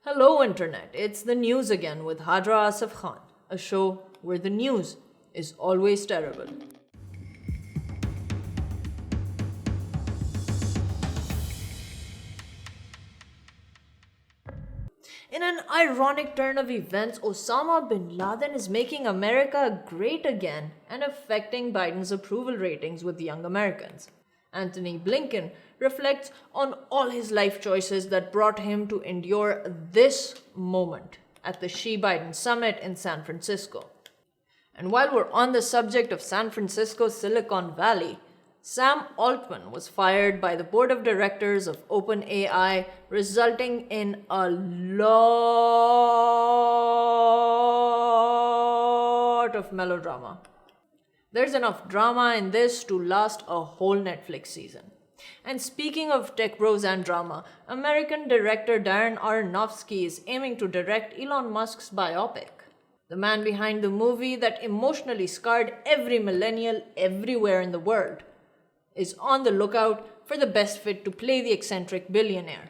Hello, Internet. It's the news again with Hajira Asaf Khan, a show where the news is always terrible. In an ironic turn of events, Osama bin Laden is making America great again and affecting Biden's approval ratings with young Americans. Anthony Blinken reflects on all his life choices that brought him to endure this moment at the Xi-Biden summit in San Francisco. And while we're on the subject of San Francisco Silicon Valley, Sam Altman was fired by the board of directors of OpenAI, resulting in a lot of melodrama. There's enough drama in this to last a whole Netflix season. And speaking of tech bros and drama, American director Darren Aronofsky is aiming to direct Elon Musk's biopic. The man behind the movie that emotionally scarred every millennial everywhere in the world is on the lookout for the best fit to play the eccentric billionaire.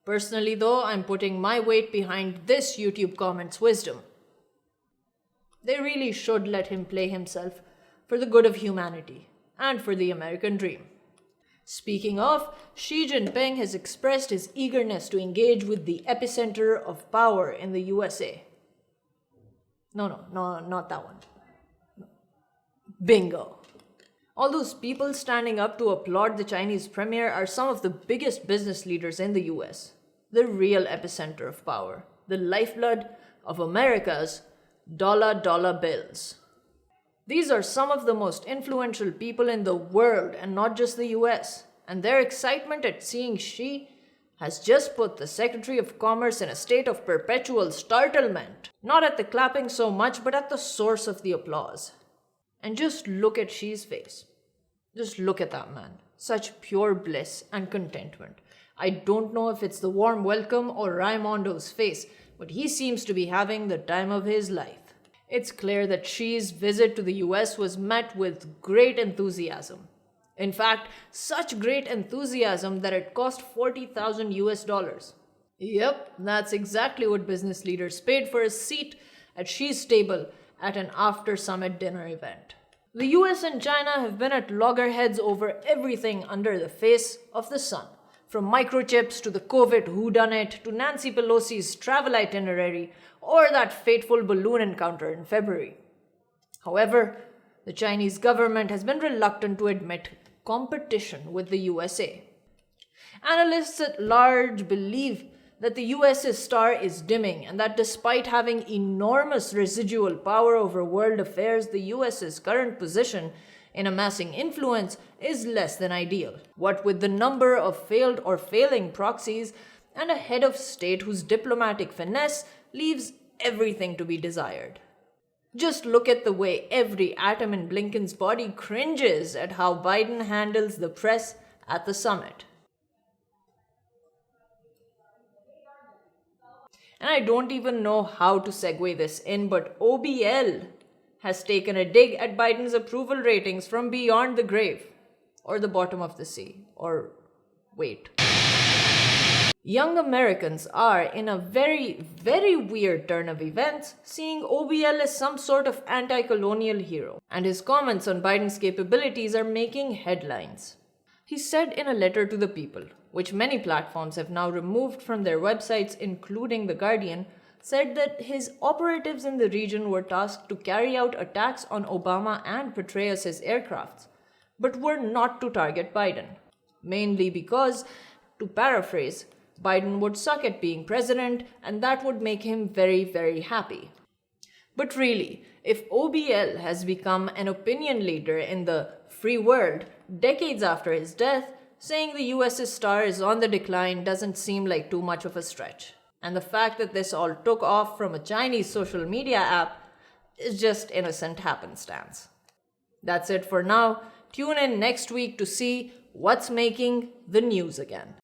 Personally though, I'm putting my weight behind this YouTube comment's wisdom. They really should let him play himself for the good of humanity and for the American dream. Speaking of, Xi Jinping has expressed his eagerness to engage with the epicenter of power in the USA. No, not that one. Bingo. All those people standing up to applaud the Chinese premier are some of the biggest business leaders in the US. The real epicenter of power. The lifeblood of America's dollar bills. These are some of the most influential people in the world and not just the US. And their excitement at seeing Xi has just put the Secretary of Commerce in a state of perpetual startlement. Not at the clapping so much, but at the source of the applause. And just look at Xi's face. Just look at that man. Such pure bliss and contentment. I don't know if it's the warm welcome or Raimondo's face, but he seems to be having the time of his life. It's clear that Xi's visit to the US was met with great enthusiasm. In fact, such great enthusiasm that it cost $40,000. Yep, that's exactly what business leaders paid for a seat at Xi's table at an after-summit dinner event. The US and China have been at loggerheads over everything under the face of the sun. From microchips to the COVID whodunit to Nancy Pelosi's travel itinerary or that fateful balloon encounter in February. However, the Chinese government has been reluctant to admit competition with the USA. Analysts at large believe that the US's star is dimming and that despite having enormous residual power over world affairs, the US's current position in amassing influence is less than ideal. What with the number of failed or failing proxies and a head of state whose diplomatic finesse leaves everything to be desired. Just look at the way every atom in Blinken's body cringes at how Biden handles the press at the summit. And I don't even know how to segue this in, but OBL has taken a dig at Biden's approval ratings from beyond the grave, or the bottom of the sea, or wait. Young Americans are, in a very, very weird turn of events, seeing OBL as some sort of anti-colonial hero, and his comments on Biden's capabilities are making headlines. He said in a letter to the people, which many platforms have now removed from their websites, including The Guardian, said that his operatives in the region were tasked to carry out attacks on Obama and Petraeus' aircrafts, but were not to target Biden. Mainly because, to paraphrase, Biden would suck at being president and that would make him very, very happy. But really, if OBL has become an opinion leader in the free world decades after his death, saying the US's star is on the decline doesn't seem like too much of a stretch. And the fact that this all took off from a Chinese social media app is just innocent happenstance. That's it for now. Tune in next week to see what's making the news again.